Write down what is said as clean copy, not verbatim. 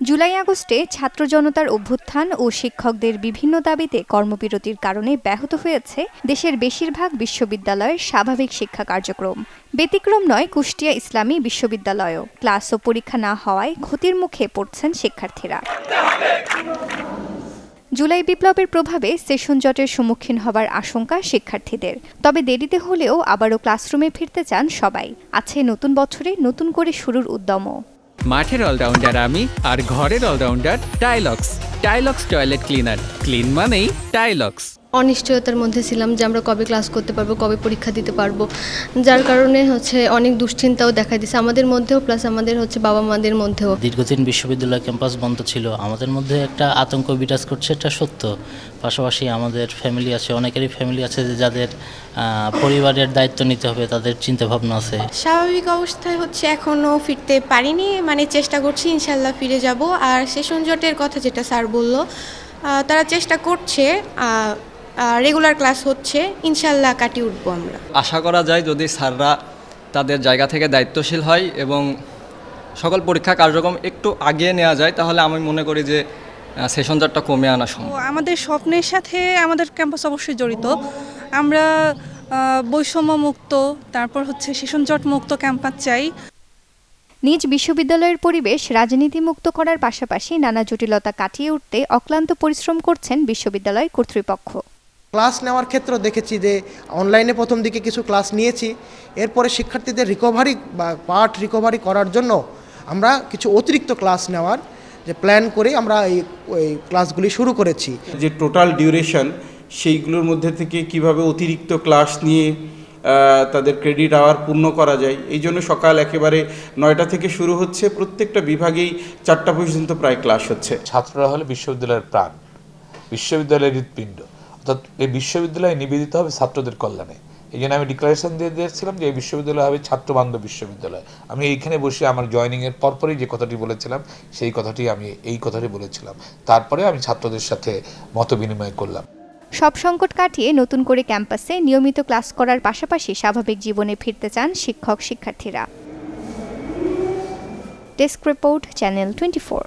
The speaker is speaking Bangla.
জুলাই আগস্টে ছাত্র জনতার অভ্যুত্থান ও শিক্ষকদের বিভিন্ন দাবিতে কর্মবিরতির কারণে ব্যাহত হয়েছে দেশের বেশিরভাগ বিশ্ববিদ্যালয়ের স্বাভাবিক শিক্ষা কার্যক্রম। ব্যতিক্রম নয় কুষ্টিয়া ইসলামী বিশ্ববিদ্যালয়ও। ক্লাস ও পরীক্ষা না হওয়ায় ক্ষতির মুখে পড়ছেন শিক্ষার্থীরা। জুলাই বিপ্লবের প্রভাবে সেশন জটের সম্মুখীন হবার আশঙ্কা শিক্ষার্থীদের। তবে দেরিতে হলেও আবারও ক্লাসরুমে ফিরতে চান সবাই। আছে নতুন বছরে নতুন করে শুরুর উদ্যমও। মাঠের অলরাউন্ডার আমি, আর ঘরের allrounder Tylox. Tylox toilet cleaner, clean মানেই টাইলক্স। অনিশ্চয়তার মধ্যে ছিলাম যে আমরা কবে ক্লাস করতে পারবো, কবে পরীক্ষা দিতে পারবো, যার কারণে অনেক দুশ্চিন্তাও দেখা দিচ্ছে আমাদের মধ্যেও, প্লাস আমাদের বাবা মাদের মধ্যেও। দীর্ঘদিন বিশ্ববিদ্যালয় ক্যাম্পাস বন্ধ ছিল, আমাদের মধ্যে একটা আতঙ্ক বিরাজ করছে, এটা সত্য। পাশাপাশি আমাদের ফ্যামিলি আছে, অনেকেরই ফ্যামিলি আছে যাদের পরিবারের দায়িত্ব নিতে হবে, তাদের চিন্তা ভাবনা আছে। স্বাভাবিক অবস্থায় এখনো ফিরতে পারিনি, চেষ্টা করছি, ইনশাল্লাহ ফিরে যাব। আর সেশন জটের কথা যেটা স্যার বললো, তারা চেষ্টা করছে, রেগুলার ক্লাস হচ্ছে, ইনশাল্লাহ কাটিয়ে উঠবো আমরা। আশা করা যায় যদি স্যাররা তাদের জায়গা থেকে দায়িত্বশীল হয় এবং সকল পরীক্ষা কার্যক্রম একটু আগিয়ে নেওয়া যায়, তাহলে আমি মনে করি যে সেশন জটটা কমে আনা সম্ভব। আমাদের স্বপ্নের সাথে আমাদের ক্যাম্পাস অবশ্যই জড়িত। আমরা বৈষম্য মুক্ত, তারপর সেশন জট মুক্ত ক্যাম্পাস চাই। নিজ বিশ্ববিদ্যালয়ের পরিবেশ রাজনীতিমুক্ত করার পাশাপাশি নানা জটিলতা কাটিয়ে উঠতে অক্লান্ত পরিশ্রম করছেন বিশ্ববিদ্যালয় কর্তৃপক্ষ। ক্লাস নেওয়ার ক্ষেত্রে দেখেছি যে অনলাইনে প্রথম দিকে কিছু ক্লাস নিয়েছি, এরপরে শিক্ষার্থীদের রিকভারি বা পাঠ রিকভারি করার জন্য আমরা কিছু অতিরিক্ত ক্লাস নেওয়ার যে প্ল্যান করে আমরা এই ক্লাসগুলি শুরু করেছি। যে টোটাল ডিউরেশন, সেইগুলোর মধ্যে থেকে কিভাবে অতিরিক্ত ক্লাস নিয়ে তাদের ক্রেডিট আওয়ার পূর্ণ করা যায়, এই জন্য সকাল একেবারে 9টা থেকে শুরু হচ্ছে, প্রত্যেকটা বিভাগেই 4টা পর্যন্ত প্রায় ক্লাস হচ্ছে। ছাত্ররা হলে বিশ্ববিদ্যালয়ের প্রাণ, বিশ্ববিদ্যালয়ের হৃৎপিণ্ড, অর্থাৎ এই বিশ্ববিদ্যালয় নিবেদিত হবে ছাত্রদের কল্যাণে। এই জন্য আমি ডিক্লারেশন দিয়ে দিয়েছিলাম যে এই বিশ্ববিদ্যালয় হবে ছাত্রবান্ধব বিশ্ববিদ্যালয়। আমি এইখানে বসে আমার জয়েনিংয়ের পরপরই যে কথাটি বলেছিলাম সেই কথাটি আমি এই কথাটি বলেছিলাম। তারপরে আমি ছাত্রদের সাথে মত বিনিময় করলাম। সব সংকট কাটিয়ে নতুন করে ক্যাম্পাসে নিয়মিত ক্লাস করার পাশাপাশি স্বাভাবিক জীবনে ফিরতে চান শিক্ষক শিক্ষার্থীরা। Desk report, channel 24।